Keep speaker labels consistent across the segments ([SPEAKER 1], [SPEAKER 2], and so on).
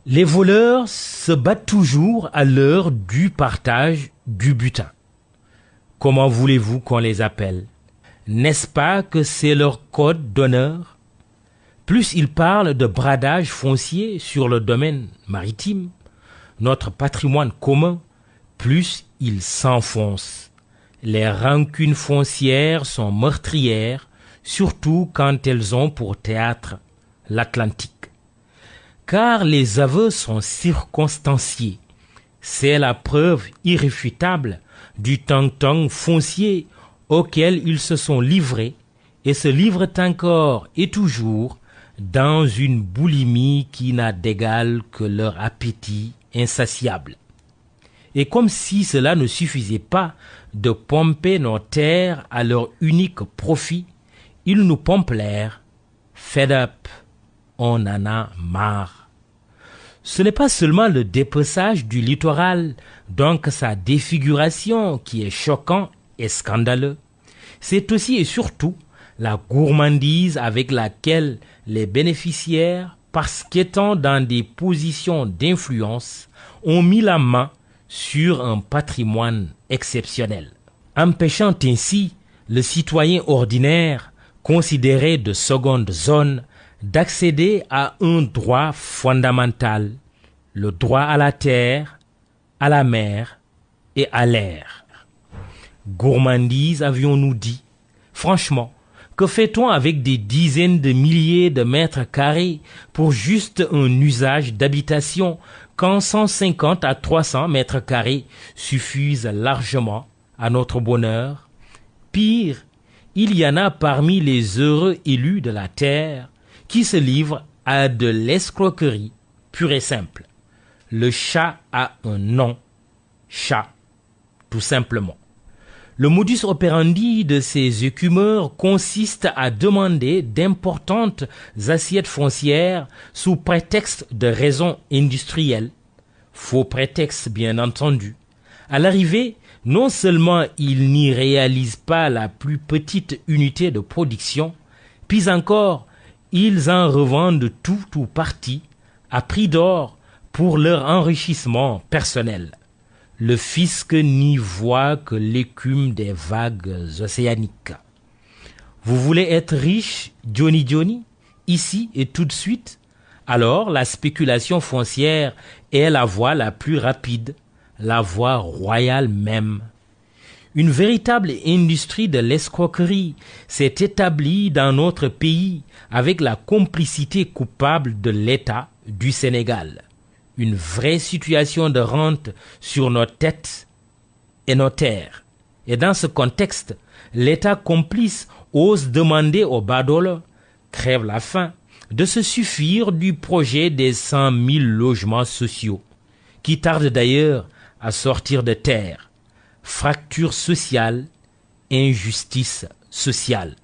[SPEAKER 1] Les voleurs se battent toujours à l'heure du partage du butin. Comment voulez-vous qu'on les appelle? N'est-ce pas que c'est leur code d'honneur? Plus ils parlent de bradage foncier sur le domaine maritime, notre patrimoine commun, plus ils s'enfoncent. Les rancunes foncières sont meurtrières, surtout quand elles ont pour théâtre l'Atlantique. Car les aveux sont circonstanciés. C'est la preuve irréfutable du tang-tang foncier auquel ils se sont livrés et se livrent encore et toujours dans une boulimie qui n'a d'égal que leur appétit insatiable. Et comme si cela ne suffisait pas de pomper nos terres à leur unique profit, ils nous pompent l'air. Fed up, on en a marre. Ce n'est pas seulement le dépeçage du littoral, donc sa défiguration, qui est choquant et scandaleux. C'est aussi et surtout la gourmandise avec laquelle les bénéficiaires, parce qu'étant dans des positions d'influence, ont mis la main sur un patrimoine exceptionnel, empêchant ainsi le citoyen ordinaire, considéré de seconde zone, d'accéder à un droit fondamental, le droit à la terre, à la mer et à l'air. Gourmandise, avions-nous dit. Franchement, que fait-on avec des dizaines de milliers de mètres carrés pour juste un usage d'habitation quand 150 à 300 mètres carrés suffisent largement à notre bonheur? Pire, il y en a parmi les heureux élus de la terre qui se livrent à de l'escroquerie pure et simple. Le chat a un nom, chat, tout simplement. Le modus operandi de ces écumeurs consiste à demander d'importantes assiettes foncières sous prétexte de raisons industrielles, faux prétexte bien entendu. À l'arrivée, non seulement ils n'y réalisent pas la plus petite unité de production, puis encore, ils en revendent tout ou partie à prix d'or pour leur enrichissement personnel. Le fisc n'y voit que l'écume des vagues océaniques. Vous voulez être riche, Johnny, ici et tout de suite? Alors la spéculation foncière est la voie la plus rapide, la voie royale même. Une véritable industrie de l'escroquerie s'est établie dans notre pays avec la complicité coupable de l'État du Sénégal. Une vraie situation de rente sur nos têtes et nos terres. Et dans ce contexte, l'État complice ose demander aux badaules, crève la faim, de se suffire du projet des 100 000 logements sociaux, qui tarde d'ailleurs à sortir de terre. Fracture sociale, injustice sociale.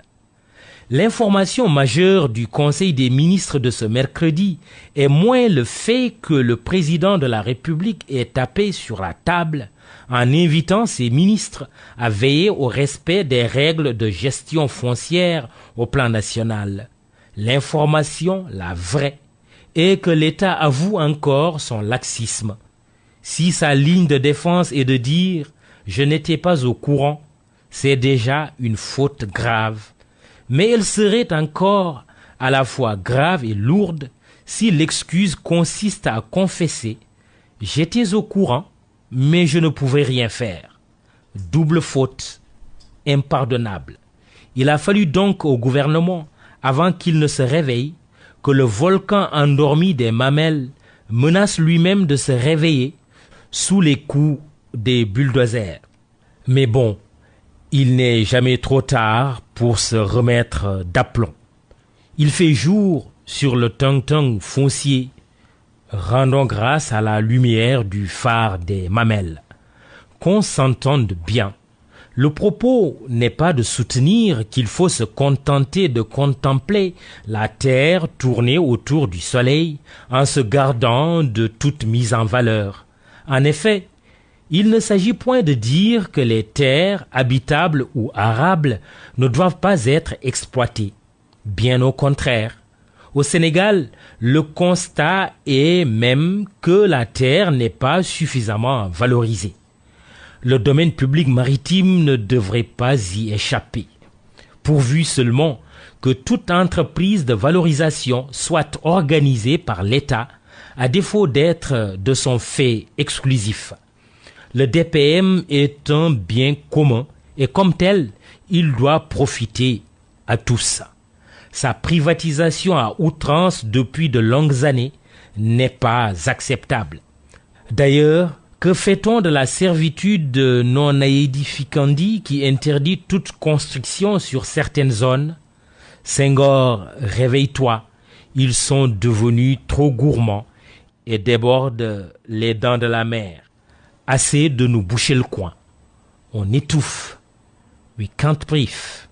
[SPEAKER 1] L'information majeure du Conseil des ministres de ce mercredi est moins le fait que le président de la République ait tapé sur la table en invitant ses ministres à veiller au respect des règles de gestion foncière au plan national. L'information, la vraie, est que l'État avoue encore son laxisme. Si sa ligne de défense est de dire « je n'étais pas au courant », c'est déjà une faute grave. Mais elle serait encore à la fois grave et lourde si l'excuse consiste à confesser « j'étais au courant, mais je ne pouvais rien faire ». Double faute, impardonnable. Il a fallu donc au gouvernement, avant qu'il ne se réveille, que le volcan endormi des Mamelles menace lui-même de se réveiller sous les coups des bulldozers. Mais bon, il n'est jamais trop tard pour se remettre d'aplomb. Il fait jour sur le tang-tang foncier. Rendons grâce à la lumière du phare des Mamelles. Qu'on s'entende bien. Le propos n'est pas de soutenir qu'il faut se contenter de contempler la terre tourner autour du soleil en se gardant de toute mise en valeur. En effet, il ne s'agit point de dire que les terres habitables ou arables ne doivent pas être exploitées. Bien au contraire, Au Sénégal, le constat est même que la terre n'est pas suffisamment valorisée. Le domaine public maritime ne devrait pas y échapper, pourvu seulement que toute entreprise de valorisation soit organisée par l'État, à défaut d'être de son fait exclusif. Le DPM est un bien commun et comme tel, il doit profiter à tous. Sa privatisation à outrance depuis de longues années n'est pas acceptable. D'ailleurs, que fait-on de la servitude non aedificandi qui interdit toute construction sur certaines zones? Senghor, réveille-toi, ils sont devenus trop gourmands et débordent les dents de la mer. Assez de nous boucher le coin. On étouffe. We can't breathe.